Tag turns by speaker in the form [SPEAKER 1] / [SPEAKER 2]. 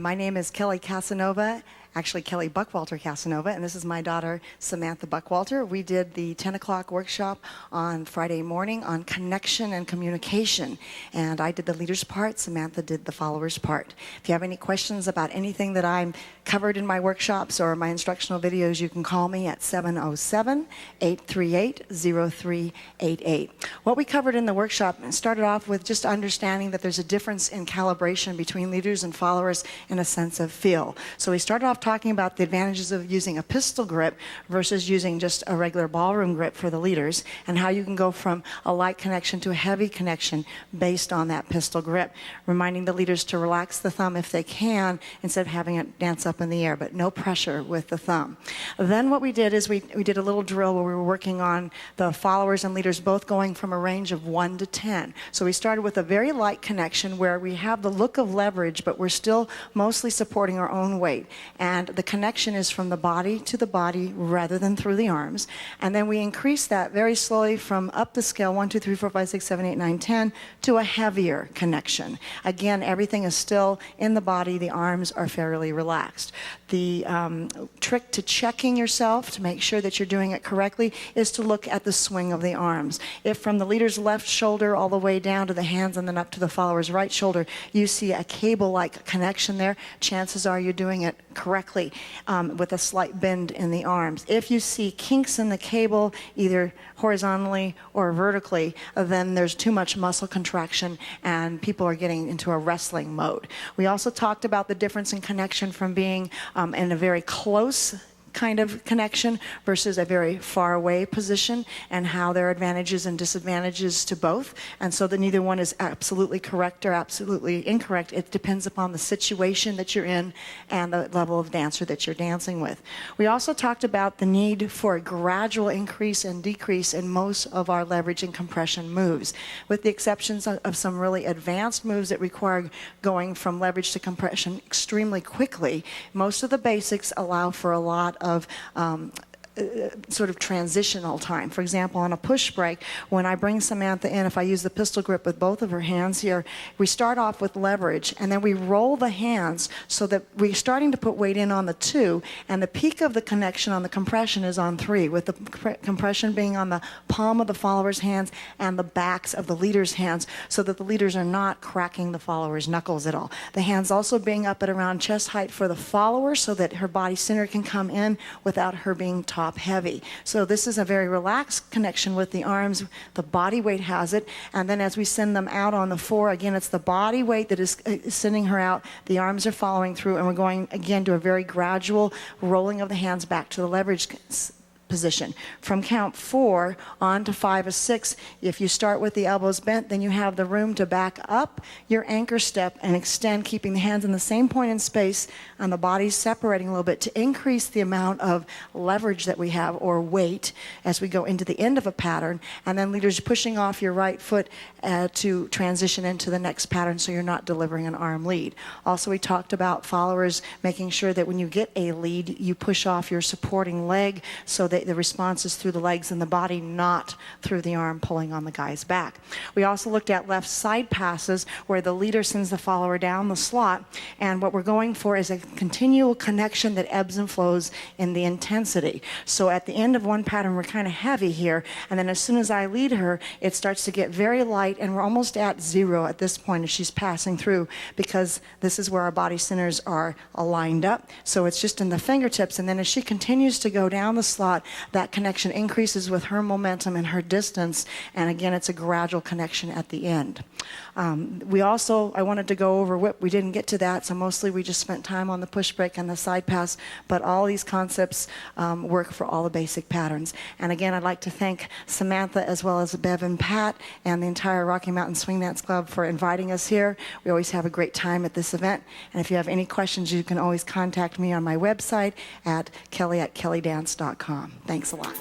[SPEAKER 1] My name is Kelly Casanova, actually Kelly Buckwalter Casanova, and this is my daughter, Samantha Buckwalter. We did the 10 o'clock workshop on Friday morning on connection and communication, and I did the leader's part, Samantha did the follower's part. If you have any questions about anything that I'm covered in my workshops or my instructional videos, you can call me at 707-838-0388. What we covered in the workshop started off with just understanding that there's a difference in calibration between leaders and followers in a sense of feel. So we started off talking about the advantages of using a pistol grip versus using just a regular ballroom grip for the leaders, and how you can go from a light connection to a heavy connection based on that pistol grip, reminding the leaders to relax the thumb if they can instead of having it dance up in the air, but no pressure with the thumb. Then what we did is we did a little drill where we were working on the followers and leaders both going from a range of 1 to 10. So we started with a very light connection where we have the look of leverage, but we're still mostly supporting our own weight. And the connection is from the body to the body rather than through the arms. And then we increase that very slowly from up the scale, 1, 2, 3, 4, 5, 6, 7, 8, 9, 10, to a heavier connection. Again, everything is still in the body. The arms are fairly relaxed. The trick to checking yourself to make sure that you're doing it correctly is to look at the swing of the arms. If from the leader's left shoulder all the way down to the hands and then up to the follower's right shoulder, you see a cable-like connection there, chances are you're doing it correctly with a slight bend in the arms. If you see kinks in the cable, either horizontally or vertically, then there's too much muscle contraction and people are getting into a wrestling mode. We also talked about the difference in connection from being in a very close kind of connection versus a very far away position, and how there are advantages and disadvantages to both, and so that neither one is absolutely correct or absolutely incorrect. It depends upon the situation that you're in and the level of dancer that you're dancing with. We also talked about the need for a gradual increase and decrease in most of our leverage and compression moves, with the exceptions of some really advanced moves that require going from leverage to compression extremely quickly. Most of the basics allow for a lot of sort of transitional time. For example, on a push break, when I bring Samantha in, if I use the pistol grip with both of her hands here, we start off with leverage and then we roll the hands so that we're starting to put weight in on the 2, and the peak of the connection on the compression is on 3, with the compression being on the palm of the follower's hands and the backs of the leader's hands, so that the leaders are not cracking the follower's knuckles at all. The hands also being up at around chest height for the follower so that her body center can come in without her being top heavy. So this is a very relaxed connection with the arms. The body weight has it, and then as we send them out on the 4, again, it's the body weight that is sending her out. The arms are following through, and we're going again to a very gradual rolling of the hands back to the leverage position. From count 4 on to 5 or 6, if you start with the elbows bent, then you have the room to back up your anchor step and extend, keeping the hands in the same point in space and the body separating a little bit to increase the amount of leverage that we have, or weight, as we go into the end of a pattern. And then leaders pushing off your right foot to transition into the next pattern so you're not delivering an arm lead. Also, we talked about followers making sure that when you get a lead, you push off your supporting leg so that the response is through the legs and the body, not through the arm pulling on the guy's back. We also looked at left side passes where the leader sends the follower down the slot, and what we're going for is a continual connection that ebbs and flows in the intensity. So at the end of one pattern, we're kind of heavy here, and then as soon as I lead her, it starts to get very light, and we're almost at 0 at this point as she's passing through, because this is where our body centers are aligned up. So it's just in the fingertips, and then as she continues to go down the slot, that connection increases with her momentum and her distance, and again, it's a gradual connection at the end. I wanted to go over whip. We didn't get to that, so mostly we just spent time on the push break and the side pass, but all these concepts work for all the basic patterns. And again, I'd like to thank Samantha as well as Bev and Pat and the entire Rocky Mountain Swing Dance Club for inviting us here. We always have a great time at this event, and if you have any questions, you can always contact me on my website at kelly@kellydance.com. Thanks a lot.